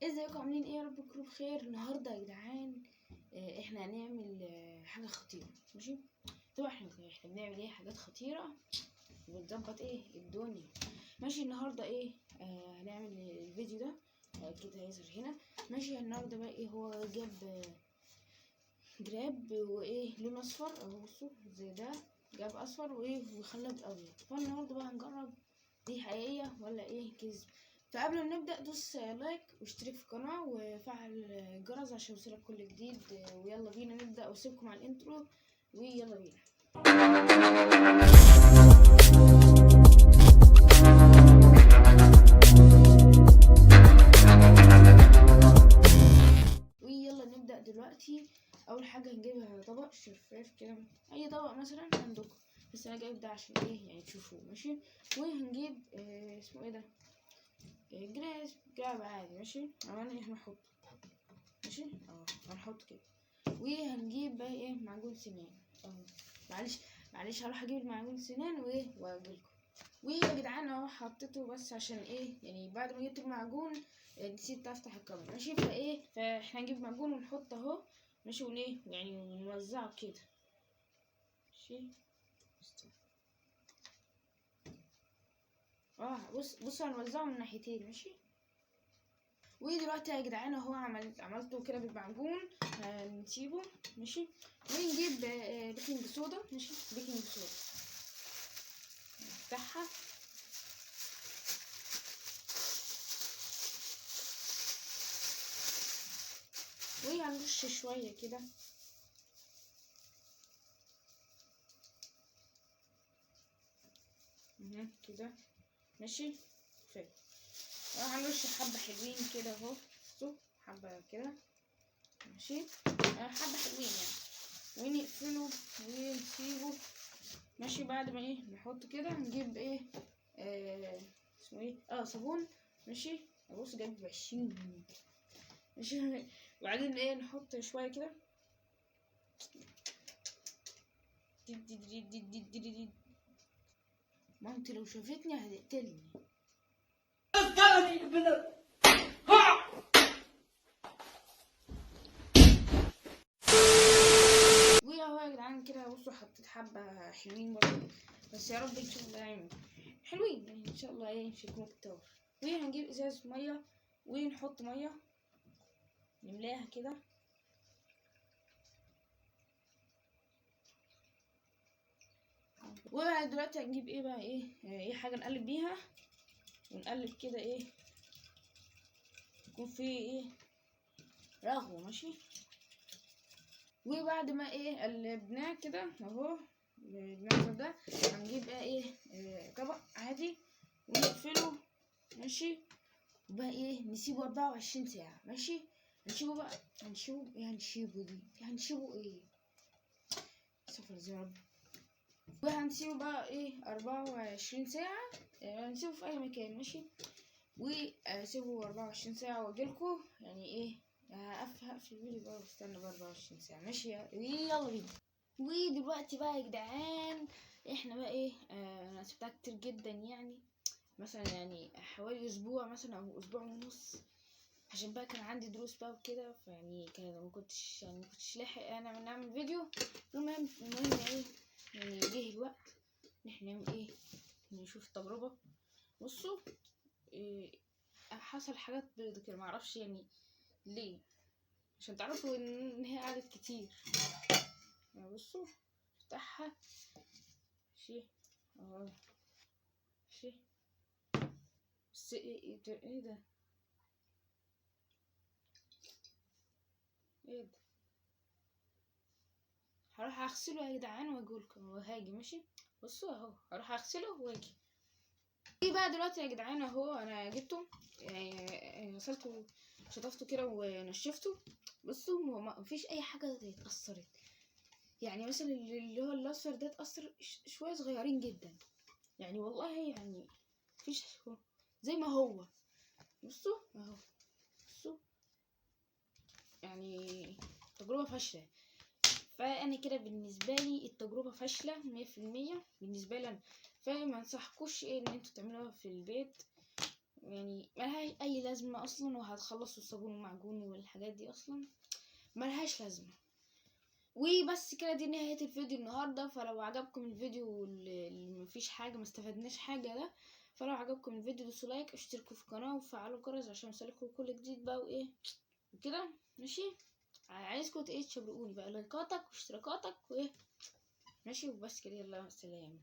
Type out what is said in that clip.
ازيكم عاملين ايه؟ يا رب تكونوا بخير. النهارده يا جدعان احنا هنعمل حاجه خطيره. ماشي، طبعا احنا بنعمل ايه؟ حاجات خطيره وبنظبط ايه الدنيا. ماشي، النهارده ايه هنعمل الفيديو ده كده هيظهر هنا. ماشي، النهارده بقى ايه؟ هو جاب جراب وايه لون اصفر اهو، بصوا زي ده، جاب اصفر وايه وخلط ابيض. فالنهارده بقى هنجرب دي حقيقيه ولا ايه كذب. فقبل ما نبدأ دوس لايك واشترك في القناة وفعل الجرس عشان يوصلك كل جديد. ويلا بينا نبدأ واسيبكم على الانترو ويلا بينا. ويلا نبدأ دلوقتي. أول حاجة هنجيبها طبق شفاف كده، أي طبق مثلا عندكم، بس أنا جايب ده عشان ايه يعني تشوفوه. ماشي، وهنجيب اسمه ايه ده، جراب عادي. ماشي، عملنا احنا نحط، ماشي هنحط كده. وهنجيب بقى ايه معجون سنان اهو. معلش هروح اجيب معجون سنان وايه واجيلكم. ويا جدعان اهو حطيته، بس عشان ايه يعني بعد ما جبت المعجون نسيت افتح الكاميرا. ماشي، فاحنا هنجيب معجون ونحط اهو. ماشي، وليه يعني ونوزعه كده. ماشي، بصوا هنوزعه من ناحيتين. ماشي، ودلوقتي يا جدعان اهو عملته كده بالمعجون. هنسيبه. ماشي، ونجيب بيكنج صودا. ماشي، بيكنج صودا نفتحها وهنرش شويه كده. كده ماشي كفايه. هنرش حبه حلوين كده اهو، بصوا حبه كده. ماشي، حبه حلوين يعني، ونقفله ونسيبه. ماشي، بعد ما ايه نحط كده نجيب ايه اسمه ايه صابون. ماشي، بص جايب 20 جنيه. ماشي، وبعدين ايه نحط شويه كده. مامتي لو شافتني هتقتلني. واهو يا جدعان كده، بصوا حطيت حبه حلوين برضه، بس يا رب ان شاء الله يعني حلوين يعني ان شاء الله ايه مش هيكونوا كتار. وهنجيب ازاز ميه ونحط ميه نملاها كده. ودلوقتي هنجيب ايه بقى ايه حاجه نقلب بيها، ونقلب كده ايه يكون فيه ايه رغوه. ماشي، وبعد ما ايه قلبناه كده اهو بالمنظر ده، هنجيب بقى ايه طبق عادي ونقفله. ماشي، وبقى ايه نسيبه 24 ساعة. ماشي، هنسيبه ايه سفر زي رب. وهنسيبه بقى ايه 24 ساعة. هنسيبه في اي مكان. ماشي، واسيبه 24 ساعة واجيلكوا يعني ايه هقفل الفيديو بقى واستنى بقى 24 ساعة. ماشي، يلا بينا. ودلوقتي بقى يا جدعان احنا بقى ايه انا سبتها كتير جدا يعني، مثلا يعني حوالي اسبوع مثلا او اسبوع ونص، عشان بقى كان عندي دروس بقى وكده. فيعني كان ما كنتش لاحق انا نعمل فيديو. المهم ايه يعني جه الوقت ان احنا نعمل ايه نشوف التجربة. بصوا إيه حصل حاجات كده معرفش يعني ليه، عشان تعرفوا ان هي قعدت كتير. بصوا افتحها. ماشي اهو. ماشي، بس ايه ده ايه ده هروح اغسله يا جدعان واجيلكم وهاجي. ماشي، بصوا اهو هروح اغسله واجي. ايه بقى دلوقتي يا جدعان اهو انا جبته يعني غسلته شطفته كده ونشفته. بصوا ما فيش اي حاجه اتأثرت، يعني مثلا اللي هو الاصفر ده اتأثر شويه صغيرين جدا يعني، والله يعني مفيش زي ما هو. بصوا اهو، بصوا يعني تجربه فاشله. فانا كده بالنسبه لي التجربه فاشله 100% بالنسبه لي انا. فما انصحكوش ان انتوا تعملوها في البيت. يعني ملهاش اي لازمة اصلا، وهتخلصوا الصابون والمعجون والحاجات دي اصلا ملهاش لازمة. وبس كده، دي نهاية الفيديو النهاردة. فلو عجبكم الفيديو اللي مفيش حاجة، ما استفدناش حاجة ده، فلو عجبكم الفيديو دوسوا لايك، اشتركوا في القناة وفعلوا الجرس عشان يوصلكوا كل جديد بقى وايه وكده. ماشي، عايزكم ايه تشبرقوني بقى لايكاتك واشتراكاتك وايه. ماشي، وبس كده، يلا سلام.